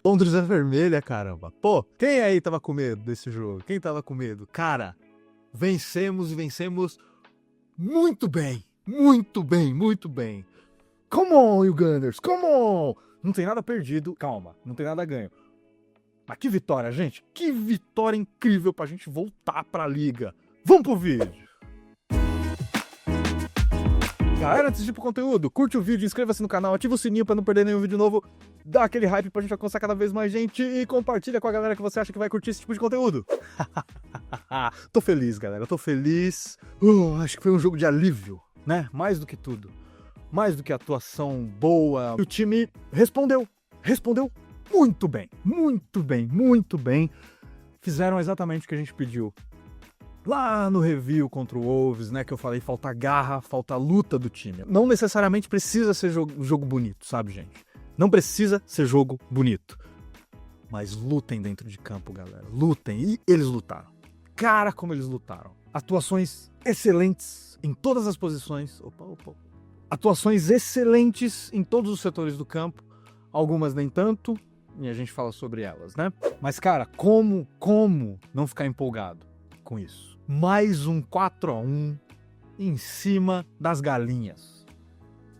Londres é vermelha, caramba. Pô, quem aí tava com medo desse jogo? Quem tava com medo? Cara, vencemos e vencemos muito bem. Muito bem, muito bem. Come on, you Gunners, come on! Não tem nada perdido, calma, não tem nada ganho. Mas que vitória, gente. Que vitória incrível pra gente voltar pra liga. Vamos pro vídeo. Galera, antes de ir pro conteúdo, curte o vídeo, inscreva-se no canal, ativa o sininho pra não perder nenhum vídeo novo, dá aquele hype pra gente alcançar cada vez mais gente e compartilha com a galera que você acha que vai curtir esse tipo de conteúdo. Tô feliz, galera, tô feliz. Acho que foi um jogo de alívio, né? Mais do que tudo. Mais do que atuação boa. O time respondeu muito bem, muito bem, muito bem. Fizeram exatamente o que a gente pediu. Lá no review contra o Wolves, né, que eu falei, falta garra, falta luta do time. Não necessariamente precisa ser jogo bonito, sabe, gente? Não precisa ser jogo bonito. Mas lutem dentro de campo, galera. Lutem. E eles lutaram. Cara, como eles lutaram. Atuações excelentes em todas as posições. Atuações excelentes em todos os setores do campo. Algumas nem tanto. E a gente fala sobre elas, né? Mas, cara, como não ficar empolgado com isso? Mais um 4-1 em cima das galinhas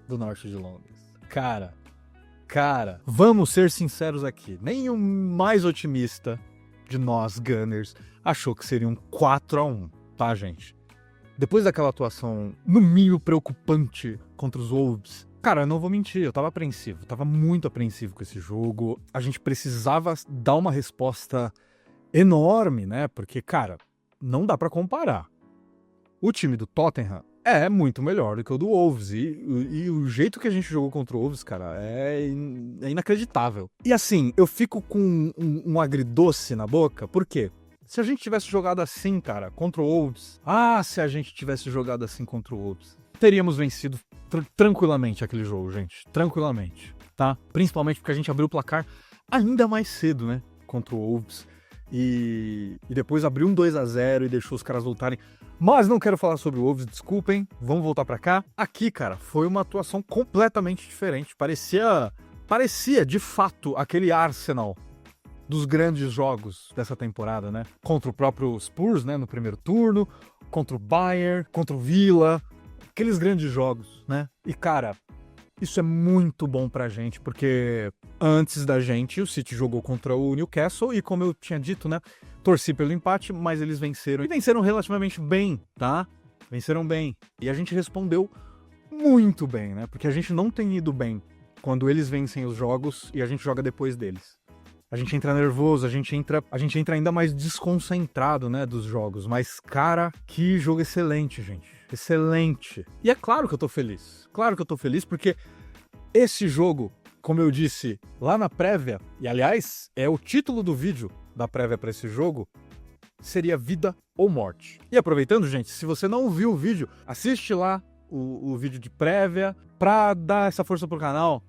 do norte de Londres. Cara, vamos ser sinceros aqui. Nem o mais otimista de nós, Gunners, achou que seria um 4-1, tá, gente? Depois daquela atuação, no mínimo preocupante contra os Wolves, cara, eu não vou mentir, eu tava apreensivo, tava muito apreensivo com esse jogo. A gente precisava dar uma resposta enorme, né? Porque, cara, não dá pra comparar. O time do Tottenham é muito melhor do que o do Wolves. E o jeito que a gente jogou contra o Wolves, cara, é inacreditável. E assim, eu fico com um agridoce na boca, por quê? Se a gente tivesse jogado assim, cara, contra o Wolves... se a gente tivesse jogado assim contra o Wolves, teríamos vencido tranquilamente aquele jogo, gente. Tranquilamente, tá? Principalmente porque a gente abriu o placar ainda mais cedo, né? Contra o Wolves. E depois abriu um 2-0 e deixou os caras voltarem. Mas não quero falar sobre o Wolves, desculpem. Vamos voltar pra cá. Aqui, cara, foi uma atuação completamente diferente. Parecia de fato aquele Arsenal dos grandes jogos dessa temporada, né? Contra o próprio Spurs, né? No primeiro turno. Contra o Bayern, contra o Villa. Aqueles grandes jogos, né? E, cara, isso é muito bom pra gente, porque antes da gente, o City jogou contra o Newcastle e, como eu tinha dito, né, torci pelo empate, mas eles venceram. E venceram relativamente bem, tá? Venceram bem. E a gente respondeu muito bem, né? Porque a gente não tem ido bem quando eles vencem os jogos e a gente joga depois deles. A gente entra nervoso, a gente entra ainda mais desconcentrado, né, dos jogos. Mas, cara, que jogo excelente, gente. Excelente. E é claro que eu tô feliz. Claro que eu tô feliz porque esse jogo, como eu disse lá na prévia, e aliás, é o título do vídeo da prévia pra esse jogo, seria Vida ou Morte. E aproveitando, gente, se você não viu o vídeo, assiste lá o vídeo de prévia pra dar essa força pro canal.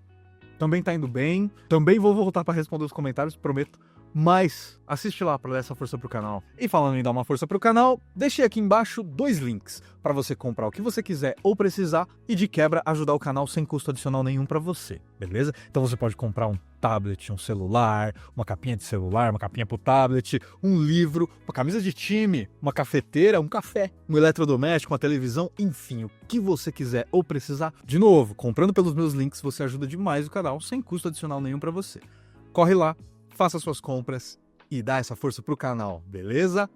Também tá indo bem. Também vou voltar pra responder os comentários, prometo. Mas assiste lá pra dar essa força pro canal. E falando em dar uma força pro canal, deixei aqui embaixo 2 links pra você comprar o que você quiser ou precisar e de quebra ajudar o canal sem custo adicional nenhum pra você, beleza? Então você pode comprar um tablet, um celular, uma capinha de celular, uma capinha pro tablet, um livro, uma camisa de time, uma cafeteira, um café, um eletrodoméstico, uma televisão, enfim, o que você quiser ou precisar. De novo, comprando pelos meus links você ajuda demais o canal sem custo adicional nenhum pra você. Corre lá, faça suas compras e dá essa força pro canal, beleza?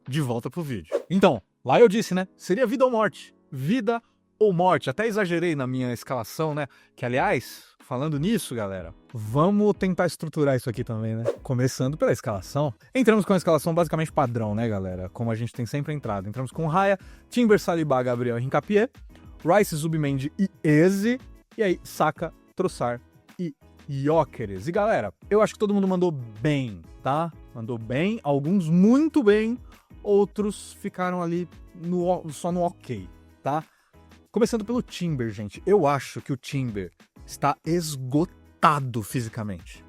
De volta pro vídeo. Então, lá eu disse, né? Seria vida ou morte. Vida ou morte. Até exagerei na minha escalação, né? Que, aliás, falando nisso, galera, vamos tentar estruturar isso aqui também, né? Começando pela escalação. Entramos com a escalação basicamente padrão, né, galera? Como a gente tem sempre entrado. Entramos com Raya, Timber, Saliba, Gabriel e Hincapié, Rice, Zubimendi e Eze. E aí, Saka, Trossard e Gyökeres. E galera, eu acho que todo mundo mandou bem, tá? Mandou bem, alguns muito bem, outros ficaram ali só no ok, tá? Começando pelo Timber, gente. Eu acho que o Timber está esgotado fisicamente.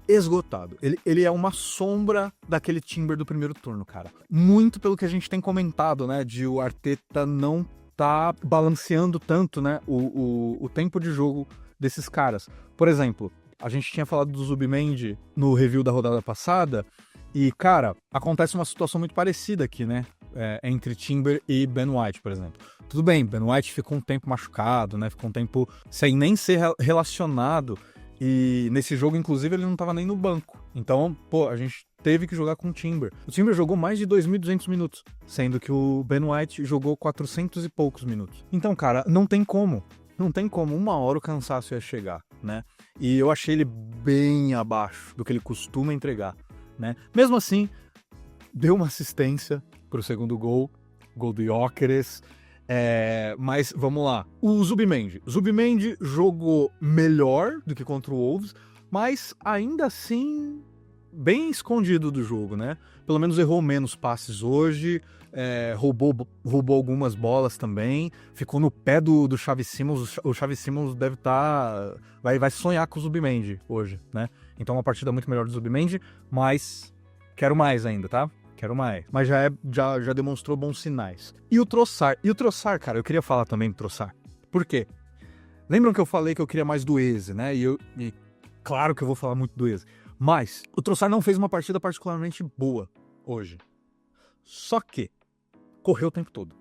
Esgotado. Ele é uma sombra daquele Timber do primeiro turno, cara. Muito pelo que a gente tem comentado, né? De o Arteta não tá balanceando tanto, né, o tempo de jogo desses caras. Por exemplo, a gente tinha falado do Zubimendi no review da rodada passada, e, cara, acontece uma situação muito parecida aqui, né, entre Timber e Ben White, por exemplo. Tudo bem, Ben White ficou um tempo machucado, né, ficou um tempo sem nem ser relacionado, e nesse jogo, inclusive, ele não tava nem no banco. Então, pô, a gente teve que jogar com o Timber. O Timber jogou mais de 2.200 minutos, sendo que o Ben White jogou 400 e poucos minutos. Então, cara, não tem como. Não tem como. Uma hora o cansaço ia chegar, né? E eu achei ele bem abaixo do que ele costuma entregar, né? Mesmo assim, deu uma assistência pro segundo gol do Gyökeres. Mas vamos lá. O Zubimendi jogou melhor do que contra o Wolves, mas ainda assim bem escondido do jogo, né? Pelo menos errou menos passes hoje, roubou algumas bolas também, ficou no pé do Xavi Simons. O Xavi Simons deve estar... Vai sonhar com o Zubimendi hoje, né? Então uma partida muito melhor do Zubimendi, mas quero mais ainda, tá? Quero mais. Mas já demonstrou bons sinais. E o Trossard? Cara, eu queria falar também do Trossard. Por quê? Lembram que eu falei que eu queria mais do Eze, né? E claro que eu vou falar muito do Eze. Mas o Trossard não fez uma partida particularmente boa hoje. Só que correu o tempo todo.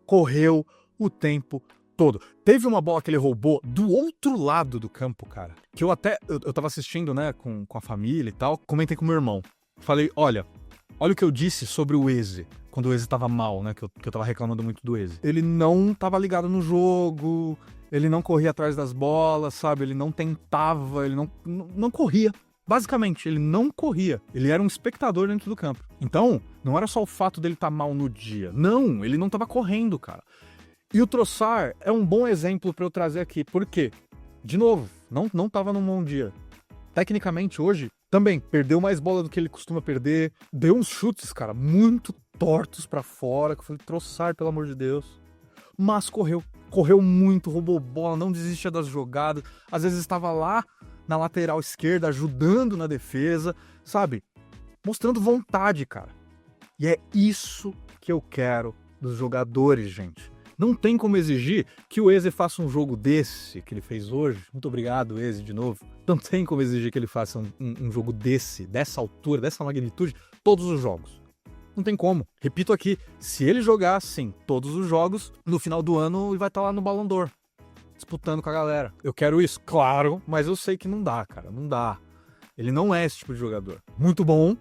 Correu o tempo todo. Teve uma bola que ele roubou do outro lado do campo, cara. Que eu tava assistindo, né, com a família e tal. Comentei com meu irmão. Falei, olha o que eu disse sobre o Eze, quando o Eze tava mal, né, que eu tava reclamando muito do Eze. Ele não tava ligado no jogo, ele não corria atrás das bolas, sabe? Ele não tentava, ele não corria. Basicamente, ele não corria. Ele era um espectador dentro do campo. Então, não era só o fato dele estar mal no dia. Não, ele não tava correndo, cara. E o Trossard é um bom exemplo pra eu trazer aqui. Por quê? De novo, não tava num bom dia. Tecnicamente, hoje, também perdeu mais bola do que ele costuma perder. Deu uns chutes, cara, muito tortos pra fora. Que eu falei, Trossard, pelo amor de Deus. Mas correu. Correu muito, roubou bola, não desistia das jogadas. Às vezes estava lá na lateral esquerda, ajudando na defesa, sabe? Mostrando vontade, cara. E é isso que eu quero dos jogadores, gente. Não tem como exigir que o Eze faça um jogo desse que ele fez hoje. Muito obrigado, Eze, de novo. Não tem como exigir que ele faça um jogo dessa altura, dessa magnitude, todos os jogos. Não tem como. Repito aqui, se ele jogar assim todos os jogos, no final do ano ele vai estar lá no Ballon d'Or, disputando com a galera. Eu quero isso, claro, mas eu sei que não dá, cara, não dá. Ele não é esse tipo de jogador. Muito bom,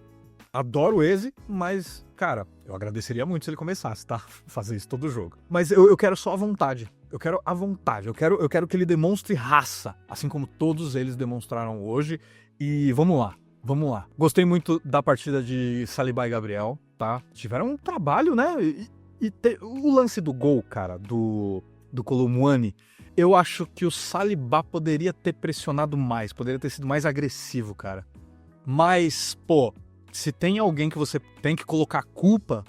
adoro o Eze, mas, cara, eu agradeceria muito se ele começasse, tá? Fazer isso todo jogo. Mas eu quero só a vontade. Eu quero a vontade. Eu quero que ele demonstre raça, assim como todos eles demonstraram hoje. E vamos lá. Gostei muito da partida de Saliba e Gabriel, tá? Tiveram um trabalho, né? O lance do gol, cara, do Kolo Muani, eu acho que o Saliba poderia ter pressionado mais, poderia ter sido mais agressivo, cara. Mas, pô, se tem alguém que você tem que colocar a culpa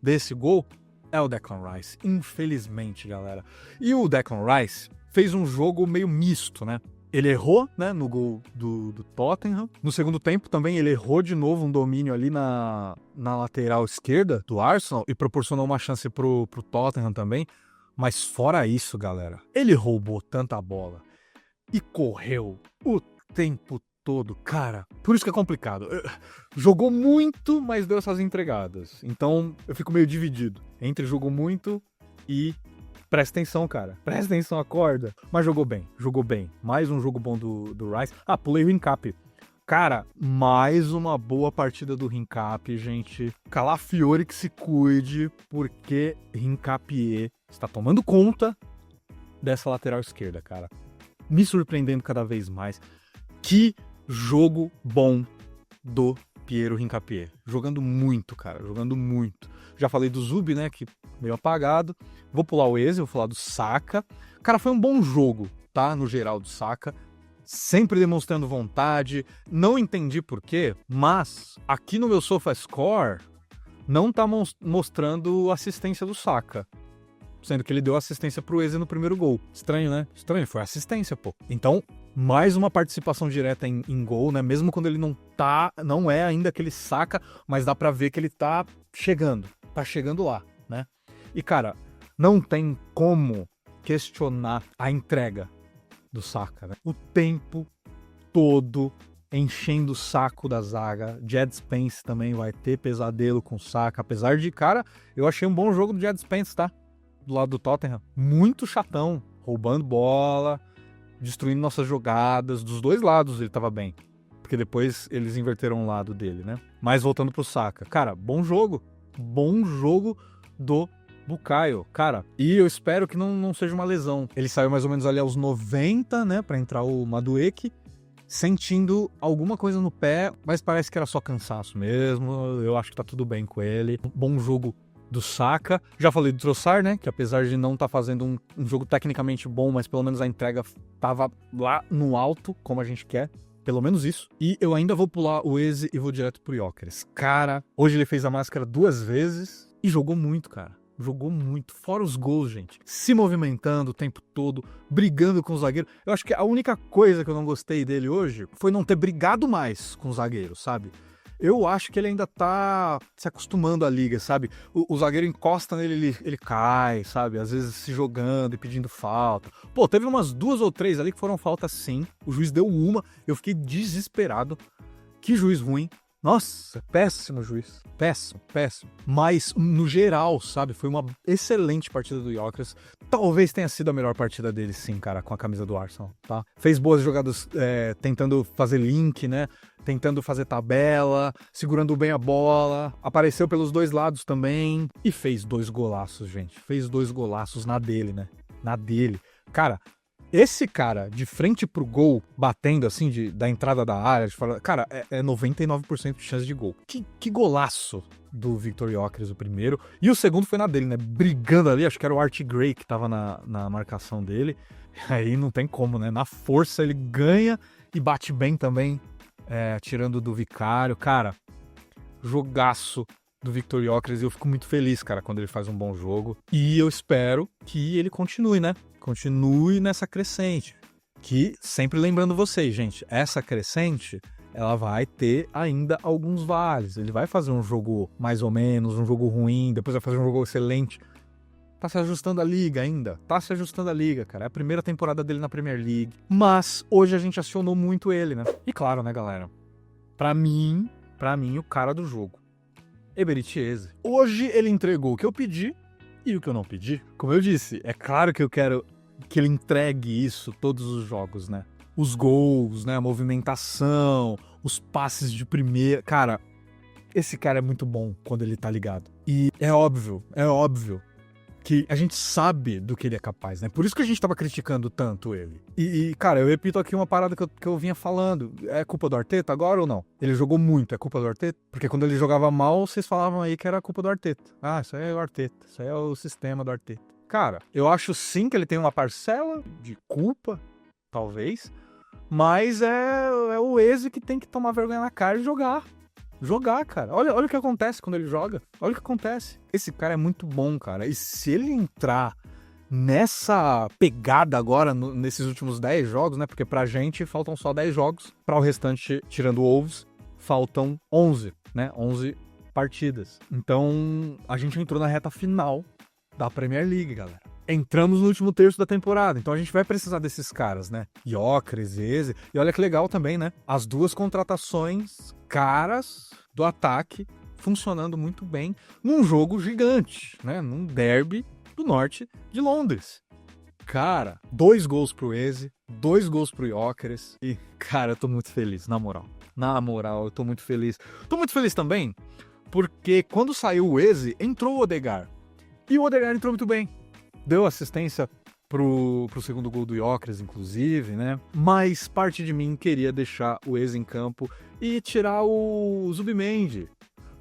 desse gol, é o Declan Rice. Infelizmente, galera. E o Declan Rice fez um jogo meio misto, né? Ele errou, né, no gol do Tottenham. No segundo tempo também ele errou de novo um domínio ali na lateral esquerda do Arsenal e proporcionou uma chance pro Tottenham também. Mas fora isso, galera, ele roubou tanta bola e correu o tempo todo, cara. Por isso que é complicado. Jogou muito, mas deu essas entregadas. Então eu fico meio dividido entre jogou muito e... Presta atenção, cara. Presta atenção, acorda. Mas jogou bem. Mais um jogo bom do Rice. Ah, pulei o Hincap. Cara, mais uma boa partida do Hincap, gente. Calafiori que se cuide, porque Hincapie está tomando conta dessa lateral esquerda, cara. Me surpreendendo cada vez mais. Que jogo bom do Piero Hincapie. Jogando muito, cara. Jogando muito. Já falei do Zubi, né, que meio apagado. Vou pular o Eze, vou falar do Saka. Cara, foi um bom jogo, tá? No geral, do Saka. Sempre demonstrando vontade. Não entendi por quê, mas aqui no meu SofaScore não tá mostrando assistência do Saka. Sendo que ele deu assistência pro Eze no primeiro gol. Estranho, né? Estranho, foi assistência, pô. Então, mais uma participação direta em gol, né? Mesmo quando ele não é ainda aquele Saka, mas dá pra ver que ele tá chegando. Tá chegando lá, né? E, cara, não tem como questionar a entrega do Saka, né? O tempo todo enchendo o saco da zaga. Jed Spence também vai ter pesadelo com o Saka, apesar de, cara, eu achei um bom jogo do Jed Spence, tá? Do lado do Tottenham. Muito chatão, roubando bola, destruindo nossas jogadas, dos dois lados ele tava bem. Porque depois eles inverteram o lado dele, né? Mas voltando pro Saka, cara, bom jogo do Bukayo, cara, e eu espero que não seja uma lesão. Ele saiu mais ou menos ali aos 90, né, pra entrar o Madueke, sentindo alguma coisa no pé, mas parece que era só cansaço mesmo. Eu acho que tá tudo bem com ele. Bom jogo do Saka. Já falei do Trossard, né, que apesar de não estar fazendo um jogo tecnicamente bom, mas pelo menos a entrega tava lá no alto, como a gente quer. Pelo menos isso. E eu ainda vou pular o Eze e vou direto pro Gyökeres. Cara, hoje ele fez a máscara 2 vezes e jogou muito, cara. Jogou muito. Fora os gols, gente. Se movimentando o tempo todo, brigando com o zagueiro. Eu acho que a única coisa que eu não gostei dele hoje foi não ter brigado mais com o zagueiro, sabe? Eu acho que ele ainda tá se acostumando à liga, sabe? O zagueiro encosta nele, ele cai, sabe? Às vezes se jogando e pedindo falta. Pô, teve umas 2 ou 3 ali que foram faltas sim. O juiz deu uma, eu fiquei desesperado. Que juiz ruim. Nossa, péssimo juiz. Péssimo. Mas, no geral, sabe? Foi uma excelente partida do Gyökeres. Talvez tenha sido a melhor partida dele, sim, cara, com a camisa do Arsenal, tá? Fez boas jogadas tentando fazer link, né? Tentando fazer tabela, segurando bem a bola. Apareceu pelos dois lados também. E fez 2 golaços, gente. Fez 2 golaços na dele, né? Na dele. Cara, esse cara de frente pro gol, batendo assim, da entrada da área, cara, é 99% de chance de gol. Que golaço do Victor Gyökeres, o primeiro. E o segundo foi na dele, né? Brigando ali, acho que era o Art Gray que tava na marcação dele. Aí não tem como, né? Na força ele ganha e bate bem também, tirando do Vicário. Cara, jogaço do Victor Gyökeres, e eu fico muito feliz, cara, quando ele faz um bom jogo. E eu espero que ele continue, né? Continue nessa crescente. Que, sempre lembrando vocês, gente, essa crescente, ela vai ter ainda alguns vales. Ele vai fazer um jogo mais ou menos, um jogo ruim, depois vai fazer um jogo excelente. Tá se ajustando a liga ainda. Tá se ajustando a liga, cara. É a primeira temporada dele na Premier League. Mas hoje a gente acionou muito ele, né? E claro, né, galera? Pra mim, o cara do jogo. Eberechi Eze. Hoje ele entregou o que eu pedi e o que eu não pedi. Como eu disse, é claro que eu quero que ele entregue isso todos os jogos, né? Os gols, né? A movimentação, os passes de primeira. Cara, esse cara é muito bom quando ele tá ligado. E é óbvio que a gente sabe do que ele é capaz, né? Por isso que a gente tava criticando tanto ele. E cara, eu repito aqui uma parada que eu vinha falando. É culpa do Arteta agora ou não? Ele jogou muito, é culpa do Arteta? Porque quando ele jogava mal, vocês falavam aí que era culpa do Arteta. Ah, isso aí é o Arteta, isso aí é o sistema do Arteta. Cara, eu acho sim que ele tem uma parcela de culpa, talvez, mas é o Eze que tem que tomar vergonha na cara e jogar. Jogar, cara. Olha o que acontece quando ele joga. Olha o que acontece. Esse cara é muito bom, cara. E se ele entrar nessa pegada agora, nesses últimos 10 jogos, né? Porque pra gente faltam só 10 jogos. Pra o restante, tirando o Wolves, faltam 11, né? 11 partidas. Então, a gente entrou na reta final da Premier League, galera. Entramos no último terço da temporada, então a gente vai precisar desses caras, né? Gyökeres, Eze. E olha que legal também, né? As 2 contratações caras do ataque funcionando muito bem num jogo gigante, né? Num derby do norte de Londres. Cara, 2 gols pro Eze, 2 gols pro Gyökeres. E, cara, eu tô muito feliz, na moral. Na moral, eu tô muito feliz. Tô muito feliz também porque quando saiu o Eze, entrou o Odegaard. E o Odegaard entrou muito bem. Deu assistência pro segundo gol do Gyökeres, inclusive, né? Mas parte de mim queria deixar o Eze em campo e tirar o Zubimendi.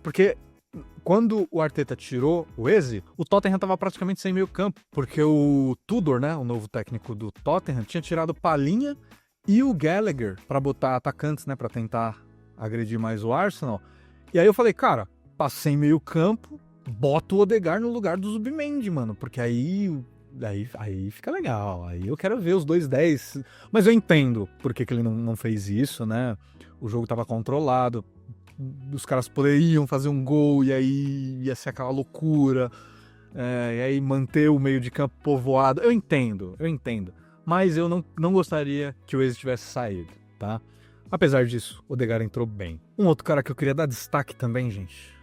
Porque quando o Arteta tirou o Eze, o Tottenham estava praticamente sem meio campo. Porque o Tudor, né, o novo técnico do Tottenham, tinha tirado o Palhinha e o Gallagher para botar atacantes, né, para tentar agredir mais o Arsenal. E aí eu falei, cara, passei meio campo, bota o Odegaard no lugar do Zubimendi, mano, porque aí fica legal, aí eu quero ver os 2-10, mas eu entendo por que ele não fez isso, né, o jogo tava controlado, os caras poderiam fazer um gol e aí ia ser aquela loucura, e aí manter o meio de campo povoado. Eu entendo. Mas eu não gostaria que o Eze tivesse saído, tá? Apesar disso, o Odegaard entrou bem. Um outro cara que eu queria dar destaque também, gente.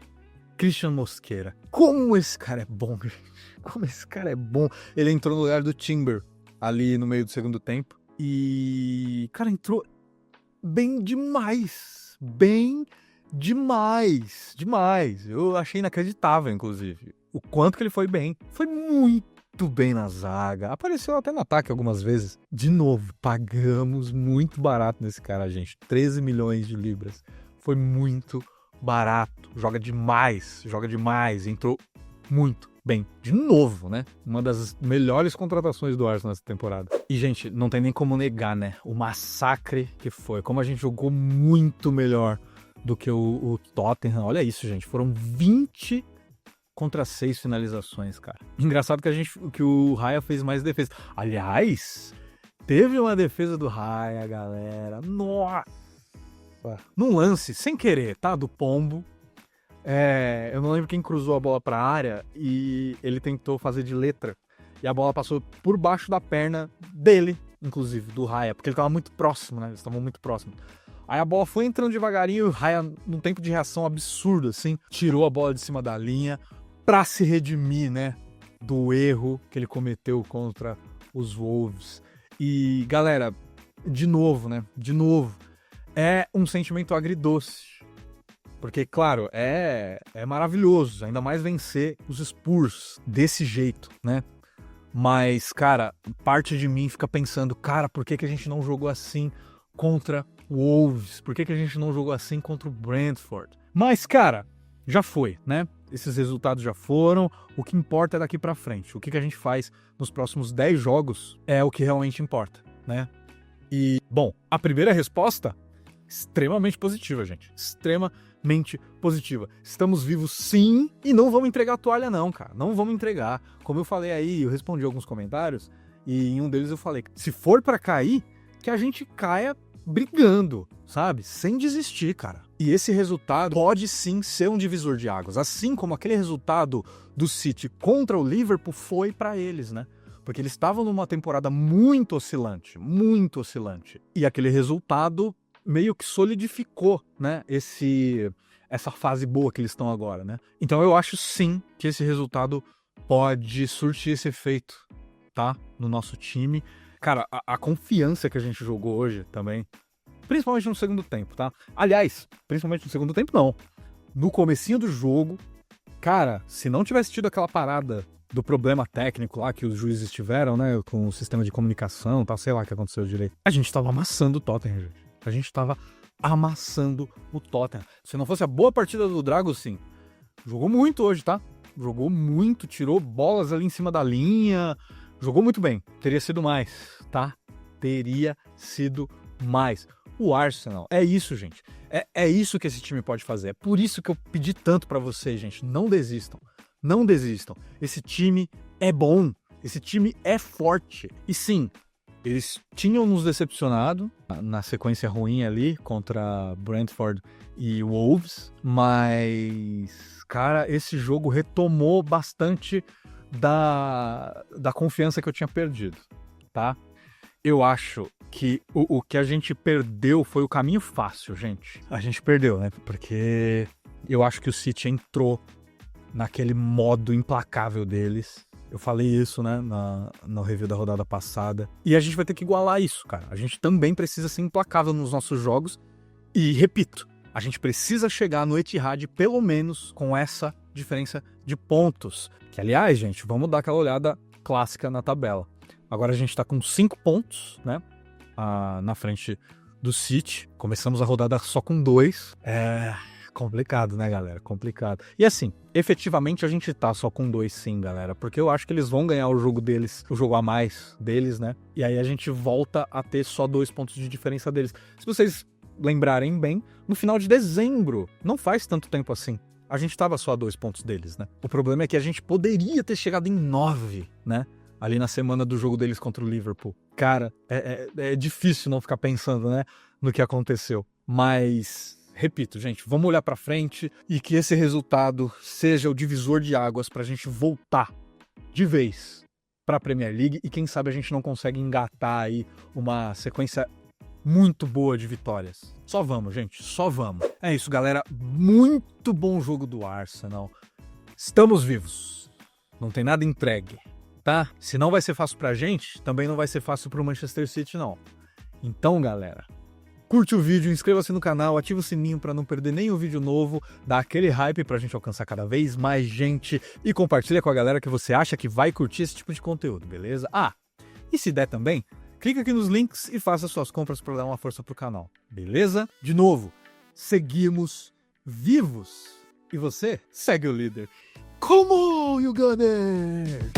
Christian Mosquera. Como esse cara é bom, gente. Como esse cara é bom. Ele entrou no lugar do Timber ali no meio do segundo tempo. E, cara, entrou bem demais. Bem demais. Demais. Eu achei inacreditável, inclusive. O quanto que ele foi bem. Foi muito bem na zaga. Apareceu até no ataque algumas vezes. De novo, pagamos muito barato nesse cara, gente. 13 milhões de libras. Foi muito barato. Joga demais. Entrou muito bem. De novo, né? Uma das melhores contratações do Arsenal nessa temporada. E, gente, não tem nem como negar, né? O massacre que foi. Como a gente jogou muito melhor do que o Tottenham. Olha isso, gente. Foram 20 contra 6 finalizações, cara. Engraçado que o Raya fez mais defesa. Aliás, teve uma defesa do Raya, galera. Nossa! Num lance, sem querer, tá? Do Pombo. Eu não lembro quem cruzou a bola pra área e ele tentou fazer de letra. E a bola passou por baixo da perna dele, inclusive, do Raya. Porque ele tava muito próximo, né? Eles estavam muito próximos. Aí a bola foi entrando devagarinho e o Raya, num tempo de reação absurdo, assim, tirou a bola de cima da linha pra se redimir, né, do erro que ele cometeu contra os Wolves. E, galera, de novo, é um sentimento agridoce. Porque, claro, é maravilhoso, ainda mais vencer os Spurs desse jeito, né? Mas, cara, parte de mim fica pensando, cara, por que a gente não jogou assim contra o Wolves? Por que a gente não jogou assim contra o Brentford? Mas, cara, já foi, né? Esses resultados já foram, o que importa é daqui pra frente. O que a gente faz nos próximos 10 jogos é o que realmente importa, né? E, bom, a primeira resposta, extremamente positiva, gente. Extremamente positiva. Estamos vivos sim e não vamos entregar a toalha não, cara. Não vamos entregar. Como eu falei aí, eu respondi alguns comentários e em um deles eu falei, se for pra cair, que a gente caia brigando, sabe? Sem desistir, cara. E esse resultado pode sim ser um divisor de águas, assim como aquele resultado do City contra o Liverpool foi pra eles, né? Porque eles estavam numa temporada muito oscilante. E aquele resultado meio que solidificou, né? Essa fase boa que eles estão agora, né? Então eu acho sim que esse resultado pode surtir esse efeito, tá? No nosso time. Cara, a confiança que a gente jogou hoje também, principalmente no segundo tempo, tá? Aliás, principalmente no segundo tempo, não. No comecinho do jogo, cara, se não tivesse tido aquela parada do problema técnico lá que os juízes tiveram, né, com o sistema de comunicação, tal, sei lá o que aconteceu direito, a gente tava amassando o Tottenham, gente. A gente tava amassando o Tottenham. Se não fosse a boa partida do Drago, sim. Jogou muito hoje, tá? Jogou muito, tirou bolas ali em cima da linha. Jogou muito bem. Teria sido mais, tá? Teria sido mais. O Arsenal, é isso, gente. É isso que esse time pode fazer. É por isso que eu pedi tanto pra vocês, gente. Não desistam. Não desistam. Esse time é bom. Esse time é forte. E sim, eles tinham nos decepcionado na sequência ruim ali contra Brentford e Wolves. Mas, cara, esse jogo retomou bastante da confiança que eu tinha perdido, tá? Eu acho que o que a gente perdeu foi o caminho fácil, gente. A gente perdeu, né? Porque eu acho que o City entrou naquele modo implacável deles. Eu falei isso, né, no review da rodada passada. E a gente vai ter que igualar isso, cara. A gente também precisa ser implacável nos nossos jogos. E, repito, a gente precisa chegar no Etihad pelo menos com essa diferença de pontos. Que, aliás, gente, vamos dar aquela olhada clássica na tabela. Agora a gente tá com 5 pontos, né, na frente do City. Começamos a rodada só com 2. Complicado, né, galera? Complicado. E assim, efetivamente a gente tá só com 2 sim, galera. Porque eu acho que eles vão ganhar o jogo deles, o jogo a mais deles, né? E aí a gente volta a ter só 2 pontos de diferença deles. Se vocês lembrarem bem, no final de dezembro, não faz tanto tempo assim, a gente tava só a 2 pontos deles, né? O problema é que a gente poderia ter chegado em 9, né? Ali na semana do jogo deles contra o Liverpool. Cara, é difícil não ficar pensando, né, no que aconteceu. Mas repito, gente, vamos olhar pra frente e que esse resultado seja o divisor de águas pra gente voltar de vez pra Premier League e quem sabe a gente não consegue engatar aí uma sequência muito boa de vitórias. Só vamos, gente, só vamos. É isso, galera, muito bom jogo do Arsenal. Estamos vivos, não tem nada entregue, tá? Se não vai ser fácil pra gente, também não vai ser fácil pro Manchester City, não. Então, galera, curte o vídeo, inscreva-se no canal, ativa o sininho para não perder nenhum vídeo novo, dá aquele hype pra gente alcançar cada vez mais gente e compartilha com a galera que você acha que vai curtir esse tipo de conteúdo, beleza? Ah, e se der também, clica aqui nos links e faça suas compras para dar uma força pro canal, beleza? De novo, seguimos vivos. E você segue o líder. Come on, you Gunners!